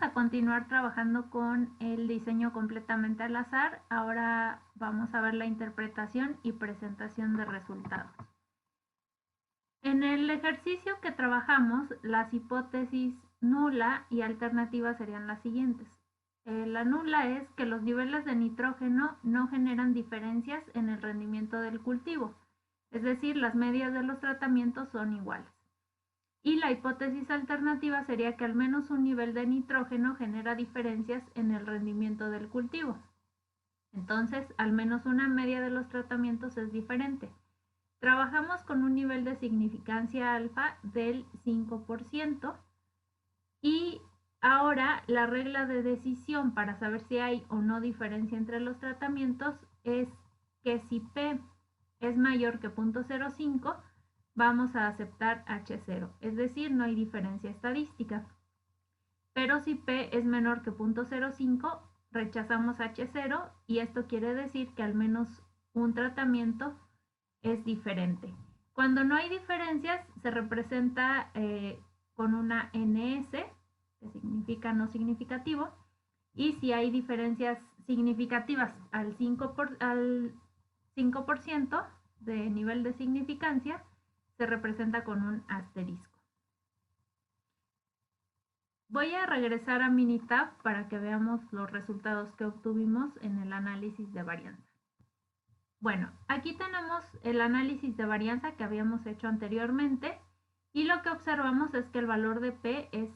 a continuar trabajando con el diseño completamente al azar. Ahora vamos a ver la interpretación y presentación de resultados. En el ejercicio que trabajamos, las hipótesis nula y alternativa serían las siguientes. La nula es que los niveles de nitrógeno no generan diferencias en el rendimiento del cultivo, es decir, las medias de los tratamientos son iguales. Y la hipótesis alternativa sería que al menos un nivel de nitrógeno genera diferencias en el rendimiento del cultivo. Entonces, al menos una media de los tratamientos es diferente. Trabajamos con un nivel de significancia alfa del 5% y ahora la regla de decisión para saber si hay o no diferencia entre los tratamientos es que si P es mayor que 0.05, vamos a aceptar H0, es decir, no hay diferencia estadística. Pero si P es menor que 0.05, rechazamos H0 y esto quiere decir que al menos un tratamiento es diferente. Cuando no hay diferencias, se representa con una NS, que significa no significativo, y si hay diferencias significativas al 5% de nivel de significancia, se representa con un asterisco. Voy a regresar a Minitab para que veamos los resultados que obtuvimos en el análisis de varianza. Bueno, aquí tenemos el análisis de varianza que habíamos hecho anteriormente y lo que observamos es que el valor de P es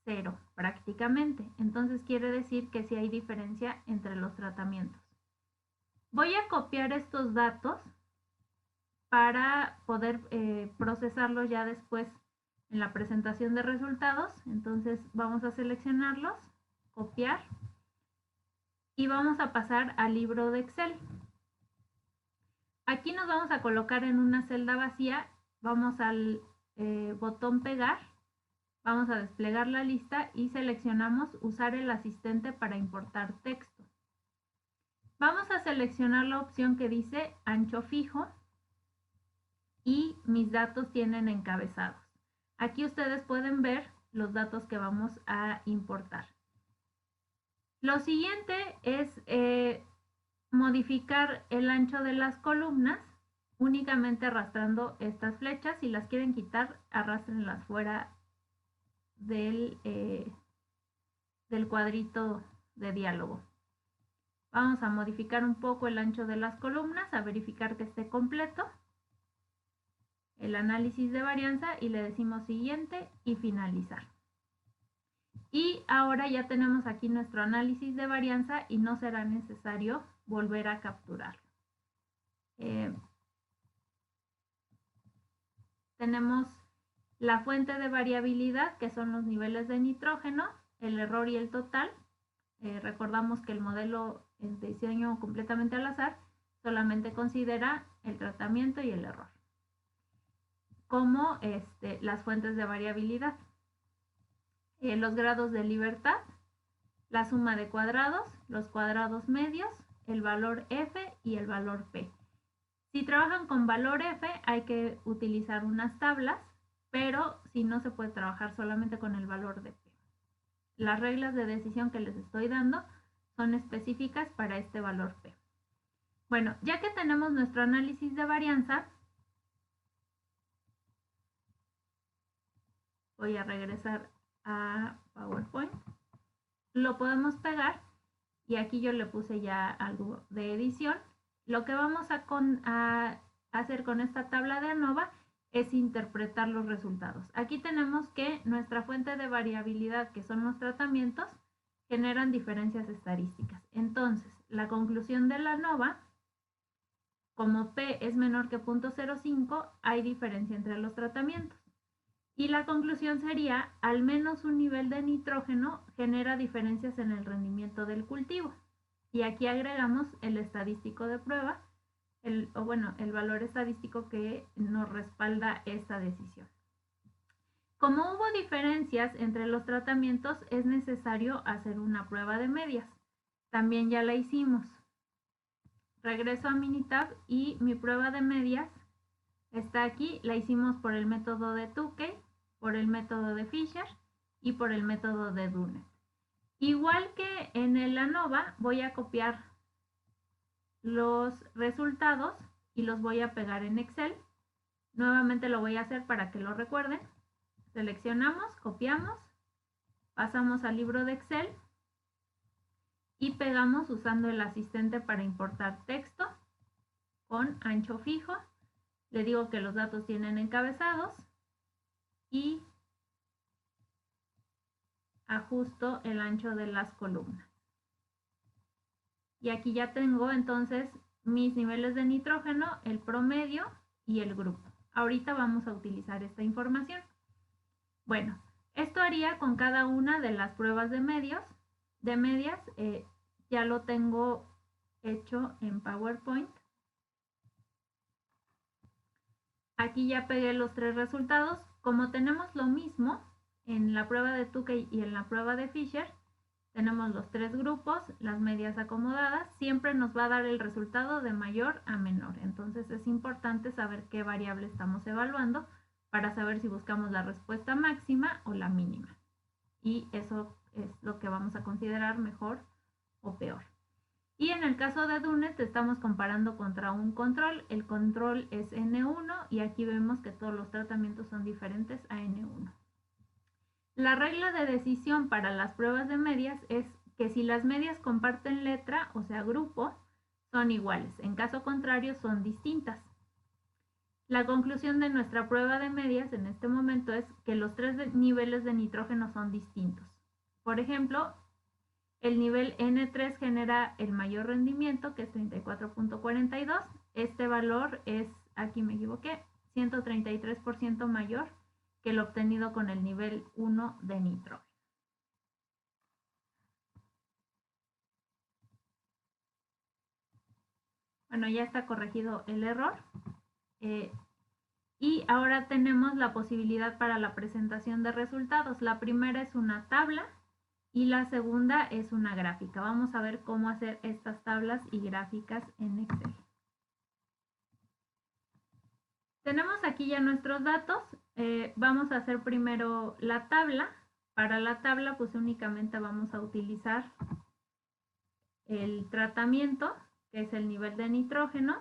0 prácticamente. Entonces quiere decir que sí hay diferencia entre los tratamientos. Voy a copiar estos datos para poder procesarlos ya después en la presentación de resultados. Entonces vamos a seleccionarlos, copiar y vamos a pasar al libro de Excel. Aquí nos vamos a colocar en una celda vacía, vamos al botón pegar, vamos a desplegar la lista y seleccionamos usar el asistente para importar texto. Vamos a seleccionar la opción que dice ancho fijo y mis datos tienen encabezados. Aquí ustedes pueden ver los datos que vamos a importar. Lo siguiente es modificar el ancho de las columnas únicamente arrastrando estas flechas. Si las quieren quitar, arrastrenlas fuera del cuadrito de diálogo. Vamos a modificar un poco el ancho de las columnas, a verificar que esté completo. El análisis de varianza y le decimos siguiente y finalizar. Y ahora ya tenemos aquí nuestro análisis de varianza y no será necesario volver a capturarlo. Tenemos la fuente de variabilidad, que son los niveles de nitrógeno, el error y el total. Recordamos que el modelo de diseño completamente al azar solamente considera el tratamiento y el error como las fuentes de variabilidad. Los grados de libertad, la suma de cuadrados, los cuadrados medios, el valor F y el valor P. Si trabajan con valor F hay que utilizar unas tablas, pero si no se puede trabajar solamente con el valor de P. Las reglas de decisión que les estoy dando son específicas para este valor P. Bueno, ya que tenemos nuestro análisis de varianza, voy a regresar a PowerPoint. Lo podemos pegar y aquí yo le puse ya algo de edición. Lo que vamos a hacer con esta tabla de ANOVA es interpretar los resultados. Aquí tenemos que nuestra fuente de variabilidad, que son los tratamientos, generan diferencias estadísticas. Entonces, la conclusión de la ANOVA, como P es menor que 0.05, hay diferencia entre los tratamientos. Y la conclusión sería, al menos un nivel de nitrógeno genera diferencias en el rendimiento del cultivo. Y aquí agregamos el estadístico de prueba, el valor estadístico que nos respalda esta decisión. Como hubo diferencias entre los tratamientos, es necesario hacer una prueba de medias. También ya la hicimos. Regreso a Minitab y mi prueba de medias está aquí. La hicimos por el método de Tukey, por el método de Fisher y por el método de Dunet. Igual que en el ANOVA, voy a copiar los resultados y los voy a pegar en Excel. Nuevamente lo voy a hacer para que lo recuerden. Seleccionamos, copiamos, pasamos al libro de Excel y pegamos usando el asistente para importar texto con ancho fijo. Le digo que los datos tienen encabezados y ajusto el ancho de las columnas. Y aquí ya tengo entonces mis niveles de nitrógeno, el promedio y el grupo. Ahorita vamos a utilizar esta información. Bueno, esto haría con cada una de las pruebas de medias. Ya lo tengo hecho en PowerPoint. Aquí ya pegué los 3 resultados. Como tenemos lo mismo en la prueba de Tukey y en la prueba de Fisher, tenemos los 3 grupos, las medias acomodadas, siempre nos va a dar el resultado de mayor a menor. Entonces es importante saber qué variable estamos evaluando para saber si buscamos la respuesta máxima o la mínima. Y eso es lo que vamos a considerar mejor o peor. Y en el caso de Dunet estamos comparando contra un control. El control es N1 y aquí vemos que todos los tratamientos son diferentes a N1. La regla de decisión para las pruebas de medias es que si las medias comparten letra, o sea grupo, son iguales. En caso contrario, son distintas. La conclusión de nuestra prueba de medias en este momento es que los 3 niveles de nitrógeno son distintos. Por ejemplo, el nivel N3 genera el mayor rendimiento, que es 34.42. Este valor es, aquí me equivoqué, 133% mayor que el obtenido con el nivel 1 de nitrógeno. Bueno, ya está corregido el error. Y ahora tenemos la posibilidad para la presentación de resultados. La primera es una tabla y la segunda es una gráfica. Vamos a ver cómo hacer estas tablas y gráficas en Excel. Tenemos aquí ya nuestros datos. Vamos a hacer primero la tabla. Para la tabla pues únicamente vamos a utilizar el tratamiento, que es el nivel de nitrógeno.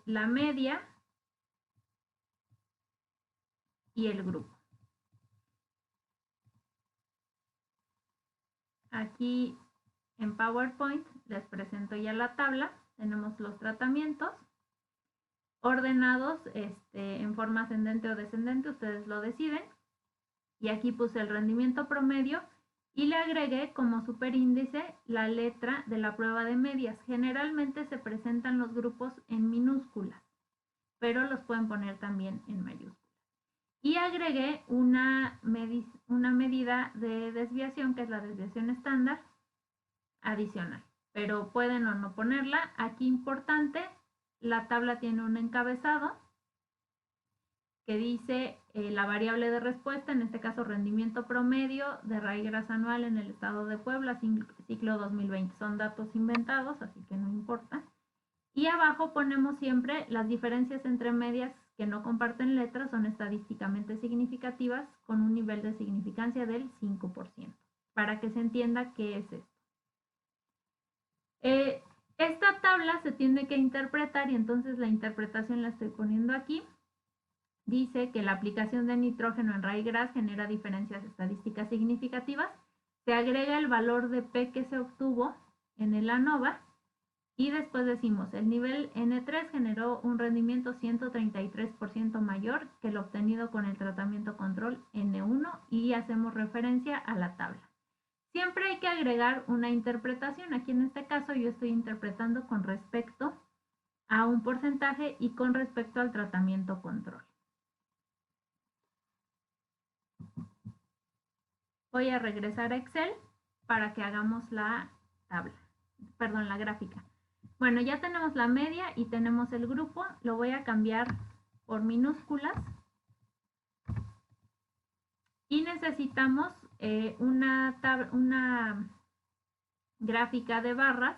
La media y el grupo. Aquí en PowerPoint les presento ya la tabla. Tenemos los tratamientos ordenados en forma ascendente o descendente, ustedes lo deciden. Y aquí puse el rendimiento promedio y le agregué como superíndice la letra de la prueba de medias. Generalmente se presentan los grupos en minúsculas, pero los pueden poner también en mayúsculas. Y agregué una medida de desviación, que es la desviación estándar adicional, pero pueden o no ponerla. Aquí importante, la tabla tiene un encabezado que dice la variable de respuesta, en este caso rendimiento promedio de raíz grasa anual en el estado de Puebla, ciclo 2020. Son datos inventados, así que no importa. Y abajo ponemos siempre las diferencias entre medias que no comparten letras, son estadísticamente significativas con un nivel de significancia del 5%, para que se entienda qué es esto. Esta tabla se tiene que interpretar y entonces la interpretación la estoy poniendo aquí. Dice que la aplicación de nitrógeno en ryegrass genera diferencias estadísticas significativas. Se agrega el valor de P que se obtuvo en el ANOVA y después decimos el nivel N3 generó un rendimiento 133% mayor que el obtenido con el tratamiento control N1 y hacemos referencia a la tabla. Siempre hay que agregar una interpretación. Aquí en este caso yo estoy interpretando con respecto a un porcentaje y con respecto al tratamiento control. Voy a regresar a Excel para que hagamos la tabla, perdón, la gráfica. Bueno, ya tenemos la media y tenemos el grupo. Lo voy a cambiar por minúsculas. Y necesitamos una gráfica de barras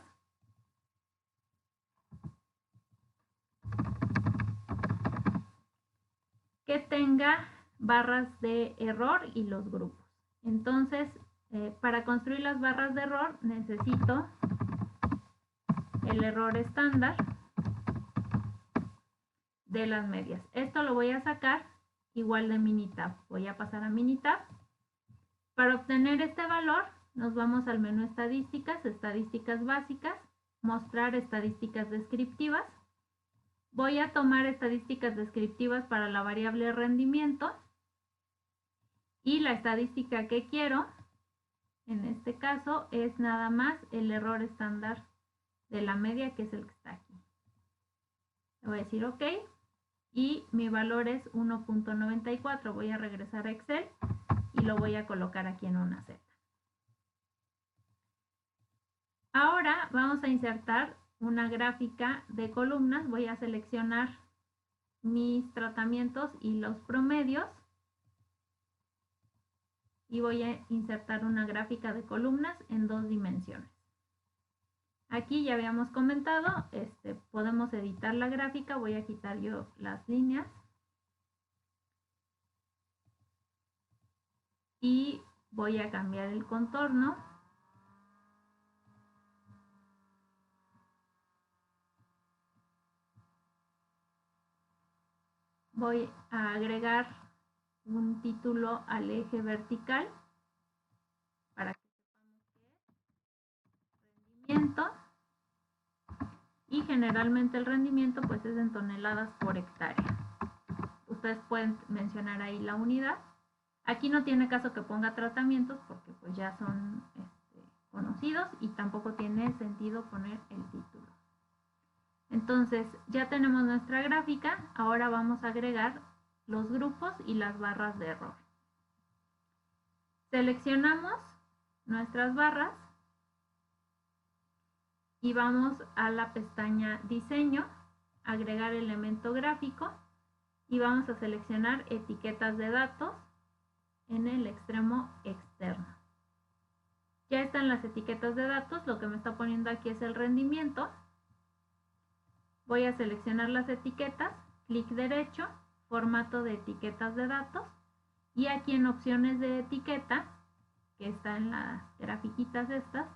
que tenga barras de error y los grupos. Entonces, para construir las barras de error necesito el error estándar de las medias. Esto lo voy a sacar igual de Minitab. Voy a pasar a Minitab. Para obtener este valor, nos vamos al menú estadísticas, estadísticas básicas, mostrar estadísticas descriptivas. Voy a tomar estadísticas descriptivas para la variable rendimiento y la estadística que quiero, en este caso, es nada más el error estándar de la media, que es el que está aquí. Le voy a decir OK y mi valor es 1.94. Voy a regresar a Excel y lo voy a colocar aquí en una celda. Ahora vamos a insertar una gráfica de columnas. Voy a seleccionar mis tratamientos y los promedios y voy a insertar una gráfica de columnas en 2 dimensiones. Aquí ya habíamos comentado, podemos editar la gráfica. Voy a quitar yo las líneas y voy a cambiar el contorno. Voy a agregar un título al eje vertical para que sepamos que es rendimiento, y generalmente el rendimiento pues es en toneladas por hectárea. Ustedes pueden mencionar ahí la unidad. Aquí no tiene caso que ponga tratamientos porque pues ya son conocidos, y tampoco tiene sentido poner el título. Entonces ya tenemos nuestra gráfica. Ahora vamos a agregar los grupos y las barras de error. Seleccionamos nuestras barras y vamos a la pestaña Diseño, agregar elemento gráfico, y vamos a seleccionar etiquetas de datos en el extremo externo. Ya están las etiquetas de datos. Lo que me está poniendo aquí es el rendimiento. Voy a seleccionar las etiquetas, clic derecho, formato de etiquetas de datos, y aquí en opciones de etiqueta, que está en las grafiquitas estas,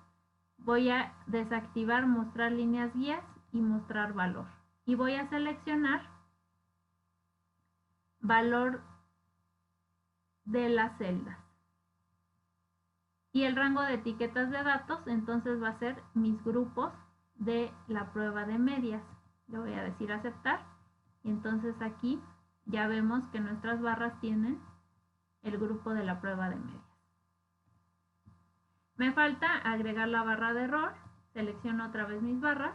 voy a desactivar mostrar líneas guías y mostrar valor, y voy a seleccionar valor de las celdas. Y el rango de etiquetas de datos entonces va a ser mis grupos de la prueba de medias. Le voy a decir aceptar, y entonces aquí ya vemos que nuestras barras tienen el grupo de la prueba de medias. Me falta agregar la barra de error. Selecciono otra vez mis barras,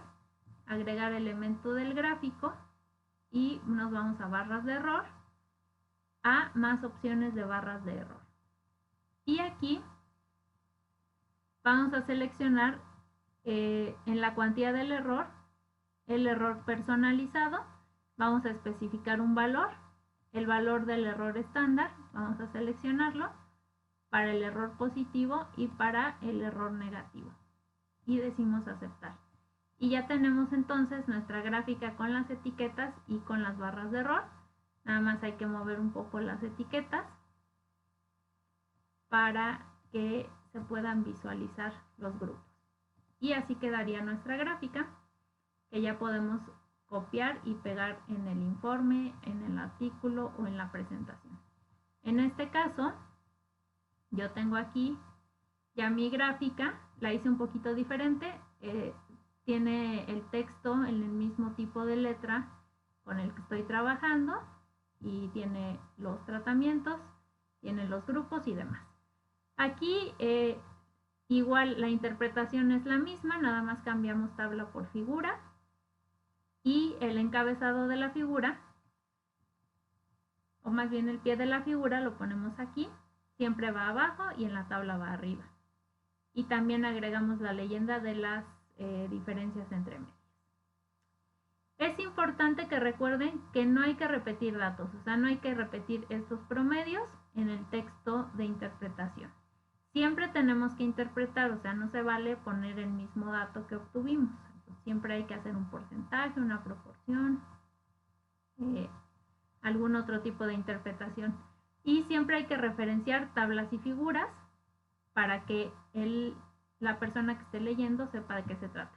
agregar elemento del gráfico, y nos vamos a barras de error, a más opciones de barras de error. Y aquí vamos a seleccionar en la cuantía del error, el error personalizado. Vamos a especificar un valor, el valor del error estándar, vamos a seleccionarlo para el error positivo y para el error negativo, y decimos aceptar. Y ya tenemos entonces nuestra gráfica con las etiquetas y con las barras de error. Nada más hay que mover un poco las etiquetas para que se puedan visualizar los grupos. Y así quedaría nuestra gráfica, que ya podemos copiar y pegar en el informe, en el artículo o en la presentación. En este caso, yo tengo aquí ya mi gráfica. La hice un poquito diferente. Tiene el texto en el mismo tipo de letra con el que estoy trabajando, y tiene los tratamientos, tiene los grupos y demás. Aquí igual la interpretación es la misma, nada más cambiamos tabla por figura, y el encabezado de la figura, o más bien el pie de la figura, lo ponemos aquí. Siempre va abajo y en la tabla va arriba. Y también agregamos la leyenda de las diferencias entre medias. Es importante que recuerden que no hay que repetir datos, o sea, no hay que repetir estos promedios en el texto de interpretación. Siempre tenemos que interpretar, o sea, no se vale poner el mismo dato que obtuvimos. Entonces, siempre hay que hacer un porcentaje, una proporción, algún otro tipo de interpretación. Y siempre hay que referenciar tablas y figuras para que la persona que esté leyendo sepa de qué se trata.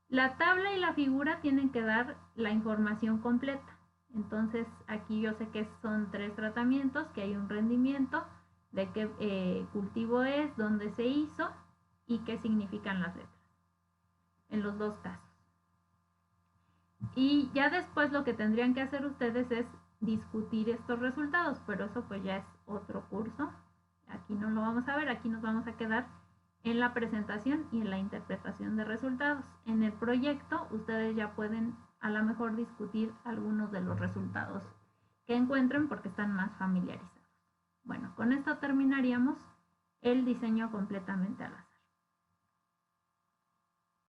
La tabla y la figura tienen que dar la información completa. Entonces aquí yo sé que son 3 tratamientos, que hay un rendimiento, de qué cultivo es, dónde se hizo y qué significan las letras en los 2 casos. Y ya después lo que tendrían que hacer ustedes es discutir estos resultados, pero eso pues ya es otro curso. Aquí no lo vamos a ver, aquí nos vamos a quedar en la presentación y en la interpretación de resultados. En el proyecto ustedes ya pueden a lo mejor discutir algunos de los resultados que encuentren porque están más familiarizados. Bueno, con esto terminaríamos el diseño completamente al azar.